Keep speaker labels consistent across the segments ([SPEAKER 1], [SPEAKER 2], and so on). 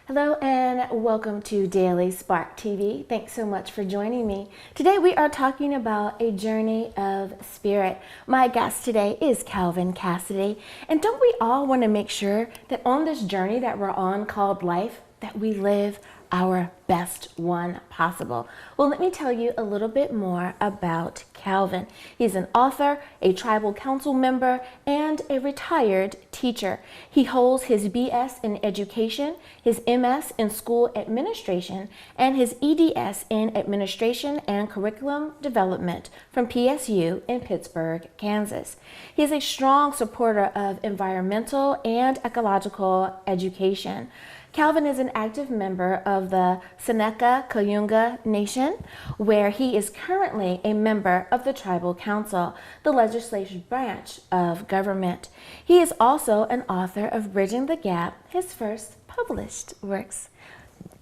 [SPEAKER 1] Hello and welcome to Daily Spark TV. Thanks so much for joining me. Today we are talking about a journey of spirit. My guest today is Calvin Cassady. And don't we all want to make sure that on this journey that we're on called life, that we live our best one possible? Well, let me tell you a little bit more about Calvin. He's an author, a tribal council member, and a retired teacher. He holds his BS in education, his MS in school administration, and his EDS in administration and curriculum development from PSU in Pittsburgh, Kansas. He is a strong supporter of environmental and ecological education. Calvin is an active member of the Seneca Cayuga Nation, where he is currently a member of the Tribal Council, the legislative branch of government. He is also an author of Bridging the Gap, his first published works.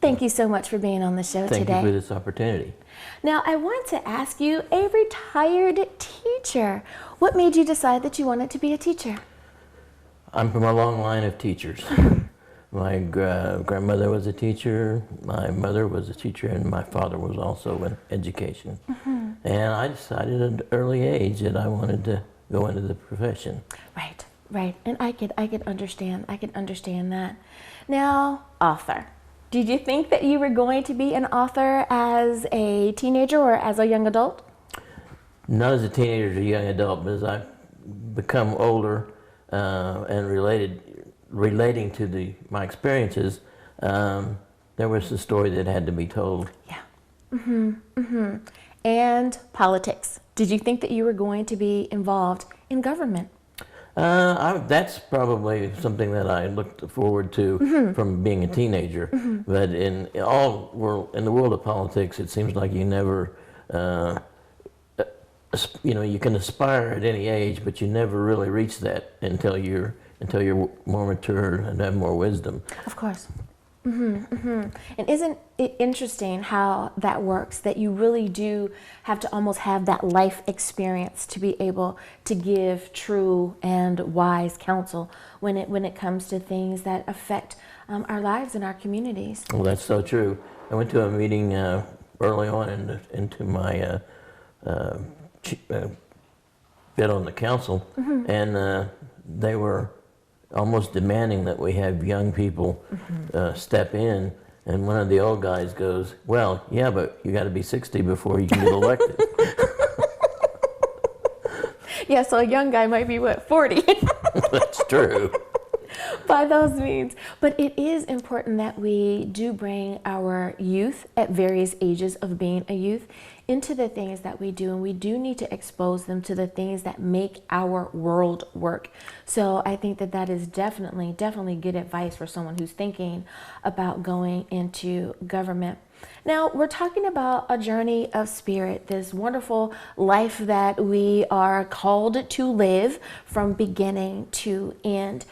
[SPEAKER 1] Thank you so much for being on the show today.
[SPEAKER 2] Thank you for this opportunity.
[SPEAKER 1] Now, I want to ask you, a retired teacher, what made you decide that you wanted to be a teacher?
[SPEAKER 2] I'm from a long line of teachers. My grandmother was a teacher, my mother was a teacher, and my father was also in education. And I decided at an early age that I wanted to go into the profession.
[SPEAKER 1] Right, right. And I could understand that. Now, author. Did you think that you were going to be an author as a teenager or as a young adult?
[SPEAKER 2] Not as a teenager or a young adult, but as I've become older and relating to my experiences, there was a story that had to be told.
[SPEAKER 1] Yeah. And politics. Did you think that you were going to be involved in government?
[SPEAKER 2] That's probably something that I looked forward to from being a teenager. But in the world of politics, it seems like you never, you can aspire at any age, but you never really reach that until you're more mature and have more wisdom.
[SPEAKER 1] Of course. And isn't it interesting how that works, that you really do have to almost have that life experience to be able to give true and wise counsel when it comes to things that affect our lives and our communities?
[SPEAKER 2] Well, that's so true. I went to a meeting early on into my bid on the council, and they were almost demanding that we have young people step in, and one of the old guys goes, "Well, yeah, but you got to be 60 before you can get elected."
[SPEAKER 1] Yeah, so a young guy might be, what, 40?
[SPEAKER 2] That's true.
[SPEAKER 1] By those means. But it is important that we do bring our youth at various ages of being a youth into the things that we do, and we do need to expose them to the things that make our world work. So I think that is definitely good advice for someone who's thinking about going into government. Now, we're talking about a journey of spirit, this wonderful life that we are called to live from beginning to end.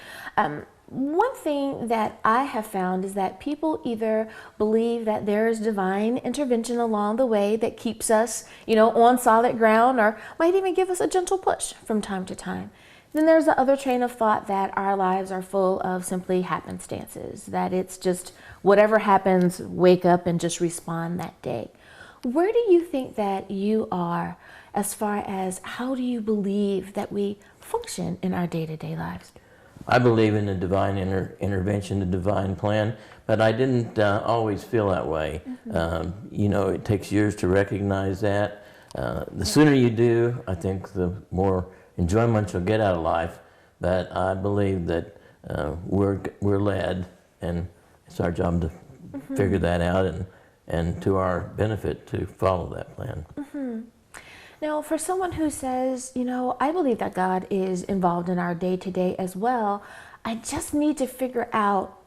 [SPEAKER 1] One thing that I have found is that people either believe that there is divine intervention along the way that keeps us, on solid ground, or might even give us a gentle push from time to time. Then there's the other train of thought that our lives are full of simply happenstances, that it's just whatever happens, wake up and just respond that day. Where do you think that you are as far as how do you believe that we function in our day-to-day lives?
[SPEAKER 2] I believe in the divine intervention, the divine plan, but I didn't always feel that way. It takes years to recognize that. The sooner you do, I think the more enjoyment you'll get out of life. But I believe that we're led, and it's our job to figure that out and to our benefit to follow that plan.
[SPEAKER 1] Now, for someone who says, I believe that God is involved in our day-to-day as well, I just need to figure out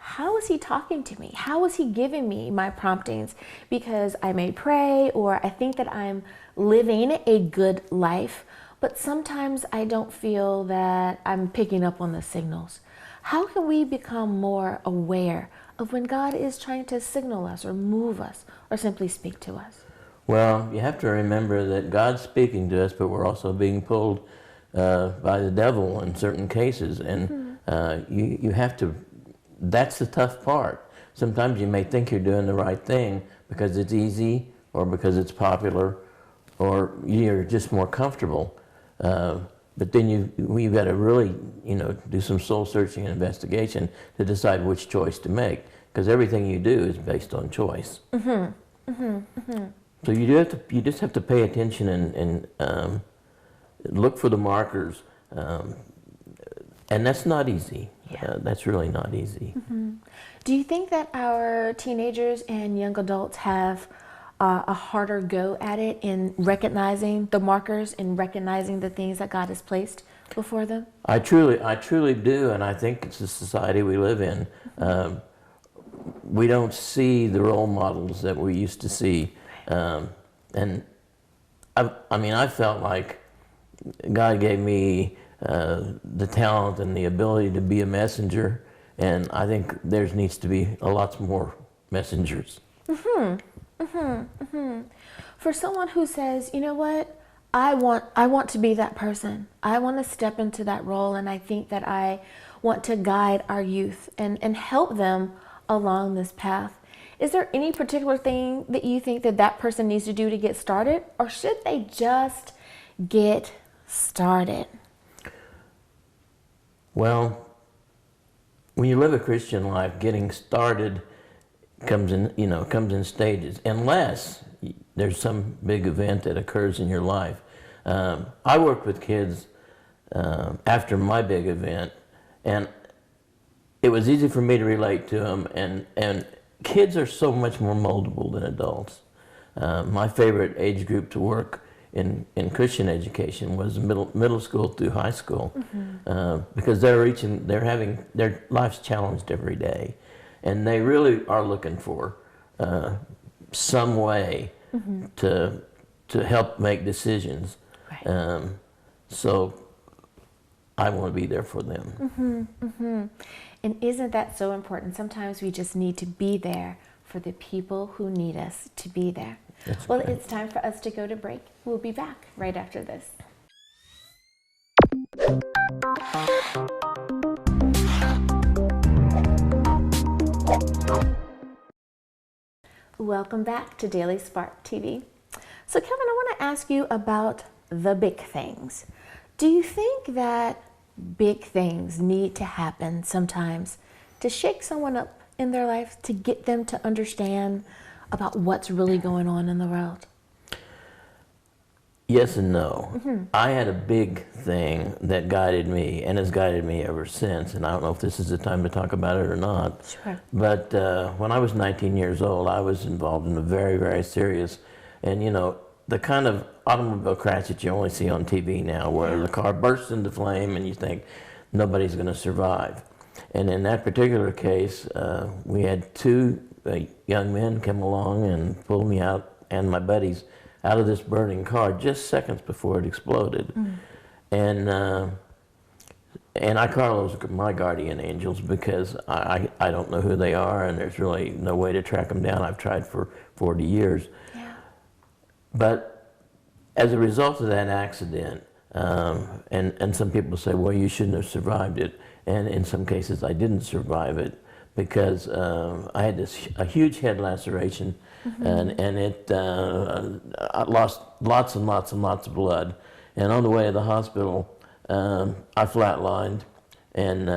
[SPEAKER 1] how is he talking to me? How is he giving me my promptings? Because I may pray or I think that I'm living a good life, but sometimes I don't feel that I'm picking up on the signals. How can we become more aware of when God is trying to signal us or move us or simply speak to us?
[SPEAKER 2] Well, you have to remember that God's speaking to us, but we're also being pulled by the devil in certain cases. And you have to, that's the tough part. Sometimes you may think you're doing the right thing because it's easy or because it's popular or you're just more comfortable. But then you've got to really, do some soul searching and investigation to decide which choice to make, because everything you do is based on choice. So you just have to pay attention and look for the markers, and that's not easy.
[SPEAKER 1] Yeah.
[SPEAKER 2] That's really not easy.
[SPEAKER 1] Do you think that our teenagers and young adults have a harder go at it in recognizing the markers and recognizing the things that God has placed before them?
[SPEAKER 2] I truly do, and I think it's the society we live in. We don't see the role models that we used to see, and I felt like God gave me the talent and the ability to be a messenger, and I think there needs to be a lot more messengers.
[SPEAKER 1] For someone who says, you know what, I want to be that person. I want to step into that role, and I think that I want to guide our youth and help them along this path. Is there any particular thing that you think that that person needs to do to get started, or should they just get started?
[SPEAKER 2] Well, when you live a Christian life, getting started comes in stages, unless there's some big event that occurs in your life. I worked with kids after my big event, and it was easy for me to relate to them, and kids are so much more moldable than adults. My favorite age group to work in Christian education was middle school through high school, because they're having their lives challenged every day, and they really are looking for some way to help make decisions.
[SPEAKER 1] Right.
[SPEAKER 2] So I want to be there for them.
[SPEAKER 1] And isn't that so important? Sometimes we just need to be there for the people who need us to be there.
[SPEAKER 2] That's
[SPEAKER 1] Well,
[SPEAKER 2] right.
[SPEAKER 1] it's time for us to go to break. We'll be back right after this. Welcome back to Daily Spark TV. So Kevin, I want to ask you about the big things. Do you think that big things need to happen sometimes to shake someone up in their life, to get them to understand about what's really going on in the world?
[SPEAKER 2] Yes and no. I had a big thing that guided me and has guided me ever since, and I don't know if this is the time to talk about it or not.
[SPEAKER 1] Sure.
[SPEAKER 2] But when I was 19 years old, I was involved in a very, very serious, and the kind of automobile crash that you only see on TV now, where the car bursts into flame and you think nobody's going to survive. And in that particular case, we had two young men come along and pulled me out and my buddies out of this burning car just seconds before it exploded. And I call those my guardian angels, because I don't know who they are, and there's really no way to track them down. I've tried for 40 years.
[SPEAKER 1] Yeah.
[SPEAKER 2] But as a result of that accident, and some people say, well, you shouldn't have survived it. And in some cases, I didn't survive it, because I had a huge head laceration, and it I lost lots and lots and lots of blood. And on the way to the hospital, I flatlined, and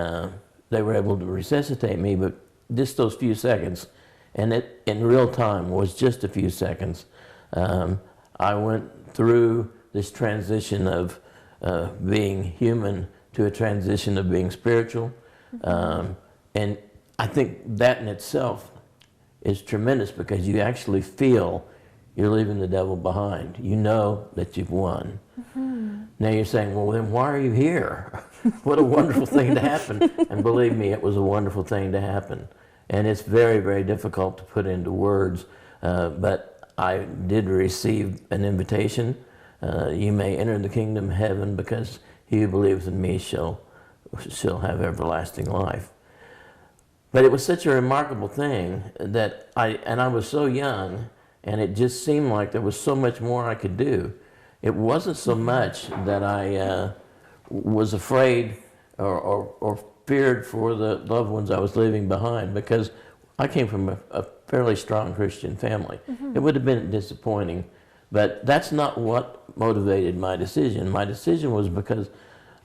[SPEAKER 2] they were able to resuscitate me, but just those few seconds, and it in real time was just a few seconds. I went through this transition of being human to a transition of being spiritual, and I think that in itself is tremendous, because you actually feel you're leaving the devil behind. You know that you've won. Now you're saying, well, then why are you here? What a wonderful thing to happen. And believe me, it was a wonderful thing to happen. And it's very, very difficult to put into words, but I did receive an invitation. You may enter the kingdom of heaven because he who believes in me shall have everlasting life. But it was such a remarkable thing that I was so young, and it just seemed like there was so much more I could do. It wasn't so much that I was afraid or feared for the loved ones I was leaving behind, because I came from a fairly strong Christian family. It would have been disappointing, but that's not what motivated my decision. My decision was because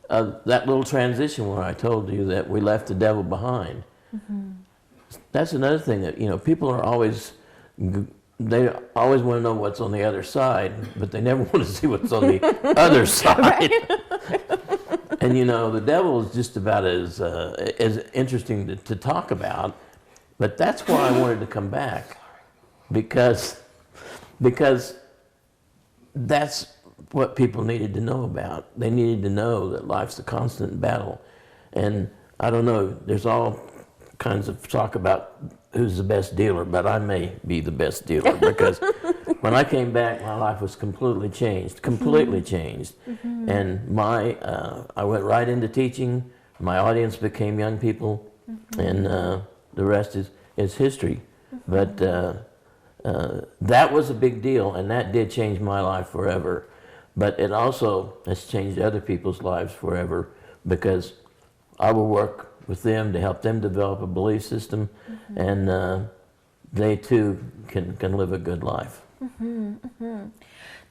[SPEAKER 2] of that little transition where I told you that we left the devil behind. That's another thing that, people are always, they always want to know what's on the other side, but they never want to see what's on the other side. And the devil is just about as interesting to talk about, but that's why I wanted to come back, because that's what people needed to know about. They needed to know that life's a constant battle. And I don't know, there's all kinds of talk about who's the best dealer, but I may be the best dealer, because when I came back, my life was completely changed. And I went right into teaching. My audience became young people, and the rest is history. But that was a big deal, and that did change my life forever. But it also has changed other people's lives forever, because I will work with them to help them develop a belief system, and they too can live a good life.
[SPEAKER 1] Do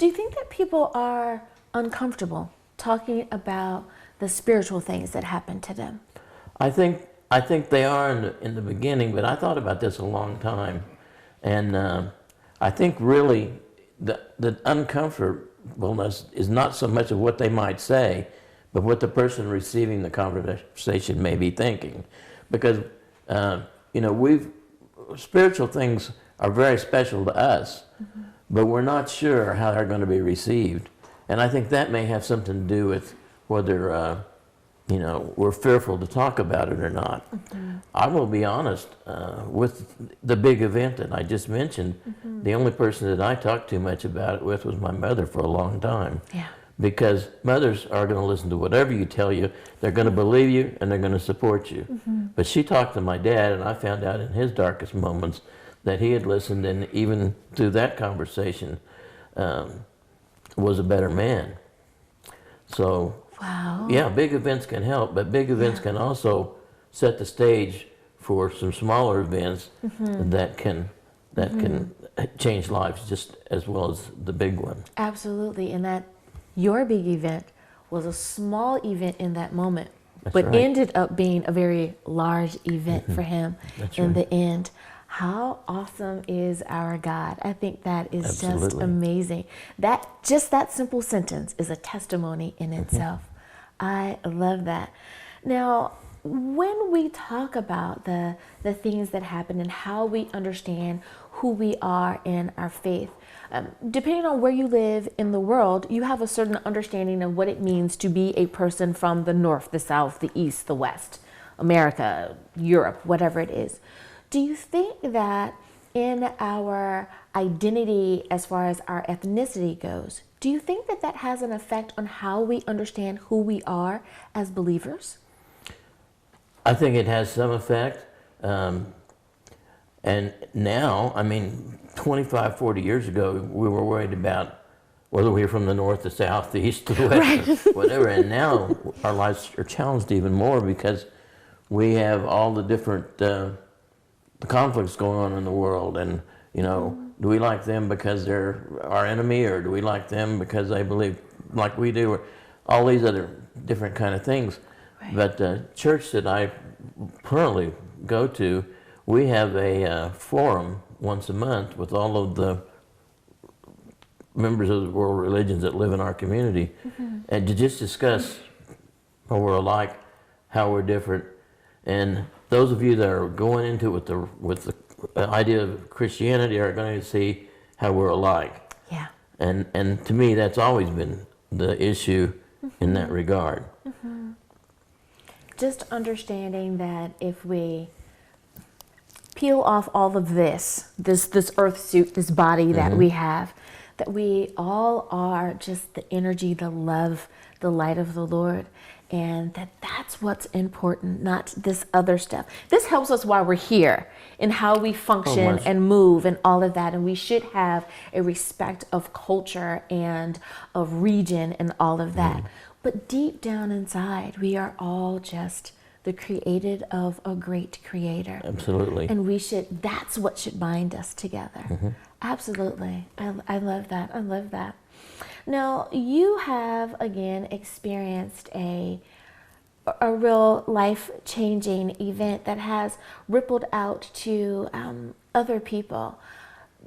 [SPEAKER 1] you think that people are uncomfortable talking about the spiritual things that happen to them?
[SPEAKER 2] I think they are in the beginning, but I thought about this a long time, and I think really the uncomfortableness is not so much of what they might say, but what the person receiving the conversation may be thinking. Because, spiritual things are very special to us, but we're not sure how they're going to be received. And I think that may have something to do with whether, we're fearful to talk about it or not. I will be honest, with the big event that I just mentioned, the only person that I talked too much about it with was my mother for a long time.
[SPEAKER 1] Yeah.
[SPEAKER 2] Because mothers are going to listen to whatever you tell you. They're going to believe you, and they're going to support you. But she talked to my dad, and I found out in his darkest moments that he had listened, and even through that conversation, was a better man. So,
[SPEAKER 1] wow.
[SPEAKER 2] Yeah, big events can help, but big events can also set the stage for some smaller events that can change lives just as well as the big one.
[SPEAKER 1] Absolutely, and that your big event was a small event in that moment, but
[SPEAKER 2] right.
[SPEAKER 1] ended up being a very large event for him in the end. How awesome is our God? I think that is just amazing. That simple sentence is a testimony in itself. I love that. Now, when we talk about the things that happen and how we understand who we are in our faith, depending on where you live in the world, you have a certain understanding of what it means to be a person from the north, the south, the east, the west, America, Europe, whatever it is. Do you think that in our identity as far as our ethnicity goes, do you think that that has an effect on how we understand who we are as believers?
[SPEAKER 2] I think it has some effect. And now, 25, 40 years ago, we were worried about whether we were from the north, the south, the east, the west, whatever. And now our lives are challenged even more because we have all the different conflicts going on in the world. And, do we like them because they're our enemy, or do we like them because they believe like we do, or all these other different kind of things. Right. But the church that I currently go to, we have a forum once a month with all of the members of the world religions that live in our community, and to just discuss how we're alike, how we're different. And those of you that are going into it with the idea of Christianity are going to see how we're alike.
[SPEAKER 1] Yeah.
[SPEAKER 2] And to me, that's always been the issue in that regard.
[SPEAKER 1] Just understanding that if we peel off all of this earth suit, this body that we have, that we all are just the energy, the love, the light of the Lord, and that's what's important, not this other stuff. This helps us while we're here in how we function and move and all of that, and we should have a respect of culture and of region and all of that. But deep down inside, we are all just the created of a great creator.
[SPEAKER 2] Absolutely.
[SPEAKER 1] And that's what should bind us together. Absolutely. I love that. I love that. Now, you have, again, experienced a real life-changing event that has rippled out to other people.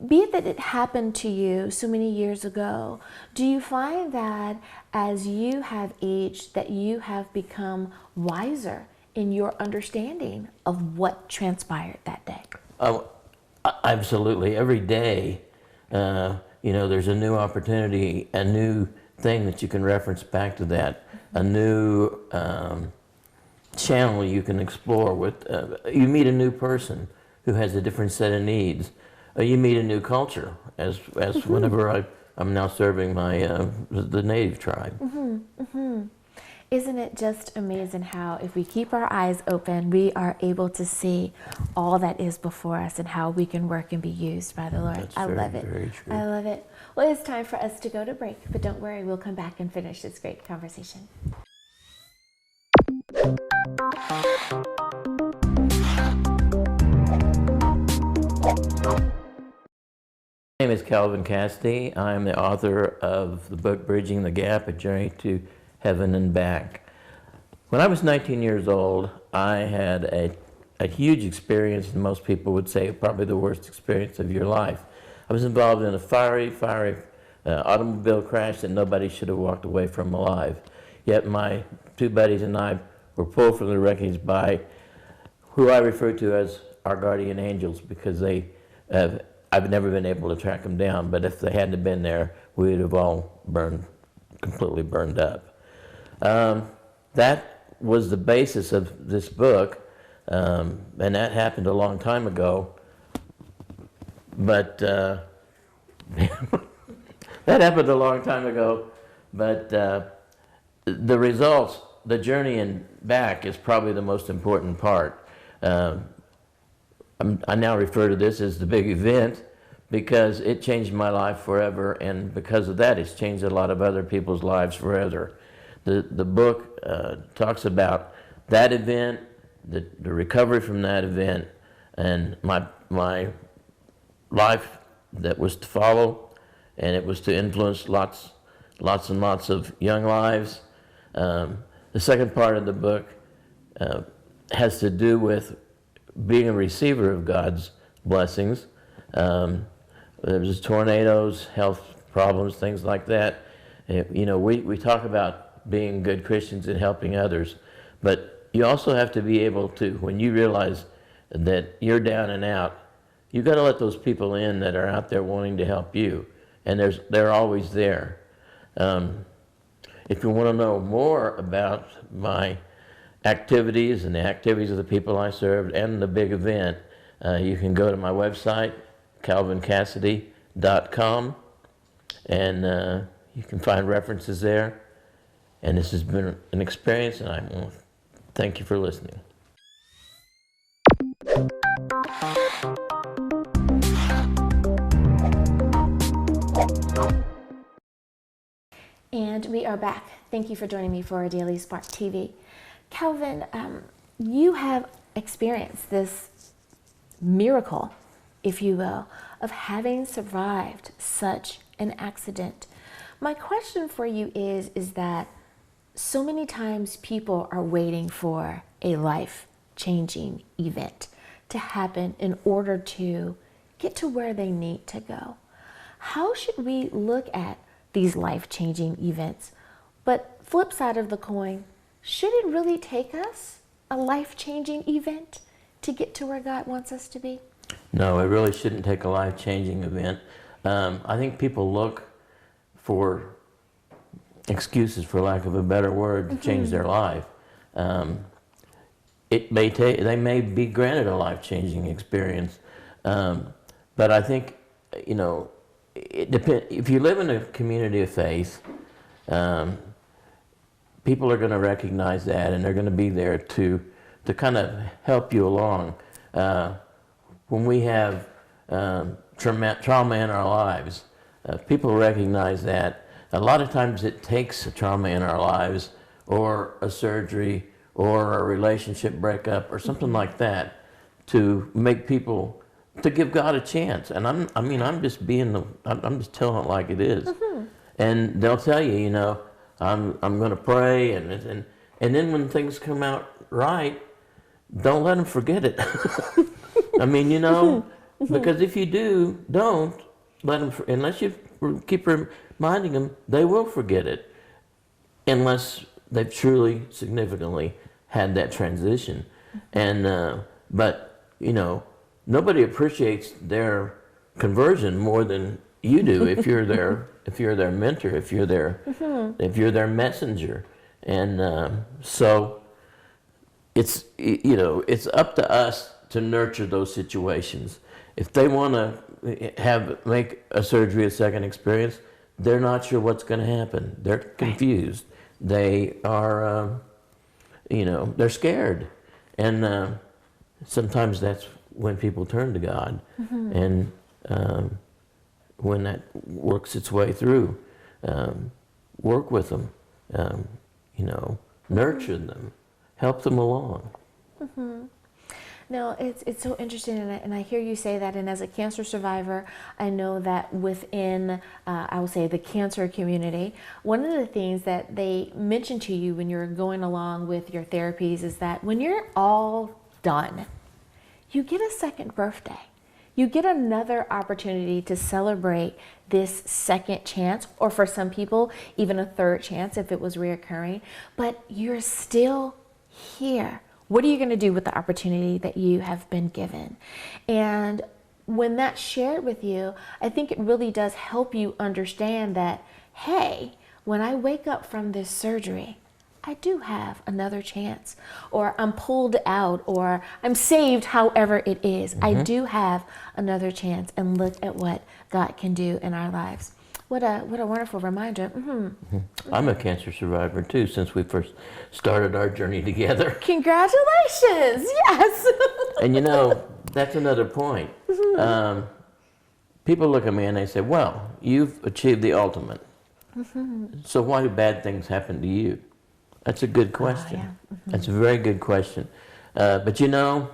[SPEAKER 1] Be it that it happened to you so many years ago, do you find that as you have aged, that you have become wiser in your understanding of what transpired that day?
[SPEAKER 2] Oh, absolutely. Every day, there's a new opportunity, a new thing that you can reference back to that, a new channel you can explore with. You meet a new person who has a different set of needs. You meet a new culture, as whenever I'm now serving the native tribe.
[SPEAKER 1] Isn't it just amazing how if we keep our eyes open, we are able to see all that is before us and how we can work and be used by the Lord.
[SPEAKER 2] That's
[SPEAKER 1] I love it.
[SPEAKER 2] very true.
[SPEAKER 1] I love it. Well, it's time for us to go to break, but don't worry, we'll come back and finish this great conversation.
[SPEAKER 2] My name is Calvin Cassady. I'm the author of the book Bridging the Gap, A Journey to Heaven and Back. When I was 19 years old, I had a huge experience, and most people would say probably the worst experience of your life. I was involved in a fiery automobile crash that nobody should have walked away from alive. Yet my two buddies and I were pulled from the wreckage by who I refer to as our guardian angels, because I've never been able to track them down, but if they hadn't been there, we would have all completely burned up. That was the basis of this book, and that happened a long time ago. But that happened a long time ago. But the results, the journey and back, is probably the most important part. I now refer to this as the big event because it changed my life forever, and because of that, it's changed a lot of other people's lives forever. The book talks about that event, the recovery from that event, and my life that was to follow, and it was to influence lots and lots of young lives. The second part of the book has to do with being a receiver of God's blessings. There was tornadoes, health problems, things like that. We talk about being good Christians and helping others, but you also have to be able to, when you realize that you're down and out, you've got to let those people in that are out there wanting to help you, and they're always there. If you want to know more about my activities and the activities of the people I served and the big event, you can go to my website, calvincassady.com, and you can find references there. And this has been an experience, and I want to thank you for listening.
[SPEAKER 1] And we are back. Thank you for joining me for Daily Spark TV. Calvin, you have experienced this miracle, if you will, of having survived such an accident. My question for you is that so many times people are waiting for a life-changing event to happen in order to get to where they need to go. How should we look at these life-changing events? But flip side of the coin, should it really take us a life-changing event to get to where God wants us to be?
[SPEAKER 2] No, it really shouldn't take a life-changing event. I think people look for excuses, for lack of a better word, to change their life. they may be granted a life-changing experience, but I think, you know, it depends. If you live in a community of faith, people are going to recognize that, and they're going to be there to kind of help you along. When we have trauma in our lives, people recognize that. A lot of times it takes a trauma in our lives, or a surgery, or a relationship breakup, or something like that, to make people, to give God a chance. And I'm just telling it like it is. And they'll tell you, you know, I'm going to pray, and then when things come out right, don't let them forget it. I mean, you know, because if you don't let them, unless you keep reminding them, they will forget it, unless they've truly, significantly had that transition. And but you know, nobody appreciates their conversion more than you do if you're their mentor, if you're their messenger. And so it's, you know, it's up to us to nurture those situations. If they want to make a surgery a second experience, they're not sure what's going to happen. They're confused. They are, you know, they're scared. And sometimes that's when people turn to God. And when that works its way through, work with them, you know, nurture them, help them along.
[SPEAKER 1] No, it's so interesting, and I hear you say that. And as a cancer survivor, I know that within, I will say, the cancer community, one of the things that they mention to you when you're going along with your therapies is that when you're all done, you get a second birthday. You get another opportunity to celebrate this second chance, or for some people, even a third chance if it was reoccurring. But you're still here. What are you going to do with the opportunity that you have been given? And when that's shared with you, I think it really does help you understand that, hey, when I wake up from this surgery, I do have another chance, or I'm pulled out, or I'm saved, however it is. I do have another chance, and look at what God can do in our lives. What a wonderful reminder.
[SPEAKER 2] I'm a cancer survivor too, since we first started our journey together.
[SPEAKER 1] Congratulations, yes.
[SPEAKER 2] And you know, that's another point. People look at me and they say, well, you've achieved the ultimate. So why do bad things happen to you? That's a good question. That's a very good question. But you know,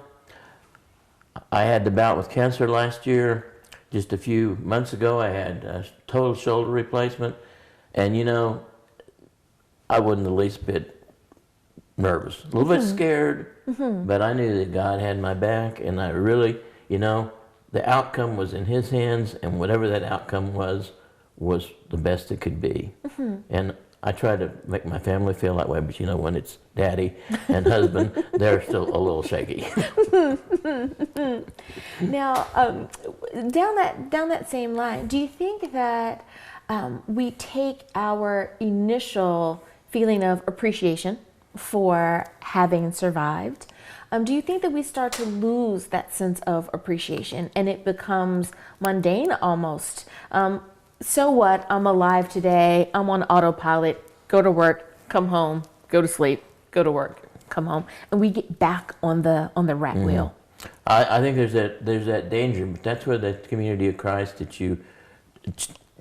[SPEAKER 2] I had the bout with cancer last year. Just a few months ago, I had a total shoulder replacement. And you know, I wasn't the least bit nervous. A little bit scared, but I knew that God had my back. And I really, you know, the outcome was in His hands. And whatever that outcome was the best it could be. And I try to make my family feel that way, but you know, when it's daddy and husband, they're still a little shaky.
[SPEAKER 1] Now, down that same line, do you think that we take our initial feeling of appreciation for having survived? Do you think that we start to lose that sense of appreciation, and it becomes mundane almost? So what? I'm alive today. I'm on autopilot. Go to work, come home, go to sleep, go to work, come home, and we get back on the rat wheel.
[SPEAKER 2] I think there's that danger, but that's where the community of Christ that you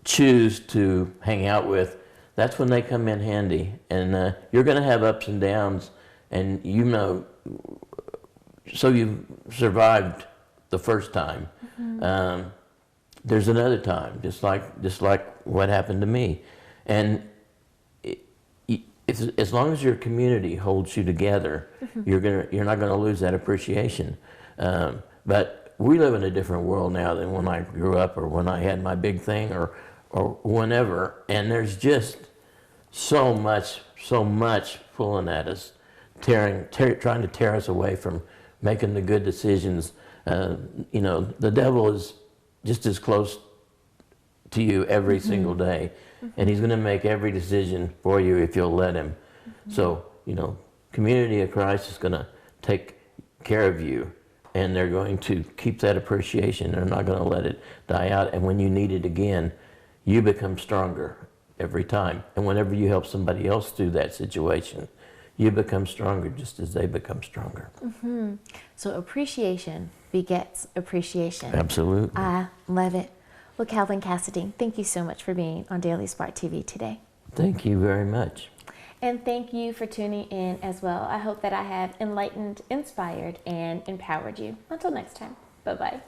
[SPEAKER 2] choose to hang out with, that's when they come in handy. And you're going to have ups and downs, and you know, so you survived the first time. There's another time, just like what happened to me. And as long as your community holds you together, you're not going to lose that appreciation. But we live in a different world now than when I grew up, or when I had my big thing, or whenever. And there's just so much pulling at us, trying to tear us away from making the good decisions. You know, the devil is just as close to you every single day. And he's going to make every decision for you if you'll let him. So, you know, community of Christ is going to take care of you, and they're going to keep that appreciation. They're not going to let it die out. And when you need it again, you become stronger every time. And whenever you help somebody else through that situation, you become stronger just as they become stronger.
[SPEAKER 1] Mm-hmm. So appreciation begets appreciation.
[SPEAKER 2] Absolutely.
[SPEAKER 1] I love it. Well, Calvin Cassady, thank you so much for being on Daily Spark TV today.
[SPEAKER 2] Thank you very much.
[SPEAKER 1] And thank you for tuning in as well. I hope that I have enlightened, inspired, and empowered you. Until next time, bye-bye.